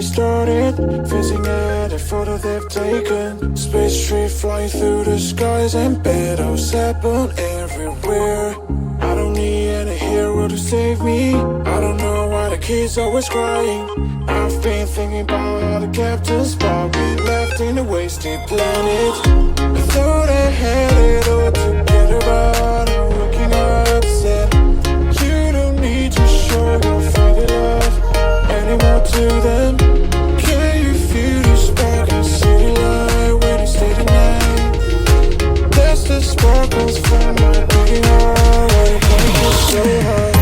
started, facing at a photo they've taken. Space tree flying through the skies and battles happen everywhere. I don't need any hero to save me. I don't know why the kids always crying. I've been thinking about all the captains, but we left in a wasted planet. I thought I had it all together, but I'm looking upset. You don't need to show your father love anymore to them. Can you feel the spark and see the light when you stay the night? That's the sparkles from my beating heart. Why you break it so hard?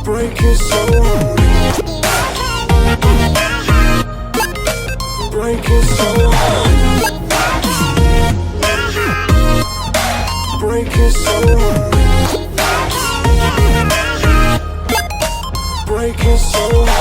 Break it so hard. Break it so hard. Break it so hard. Break it so hard.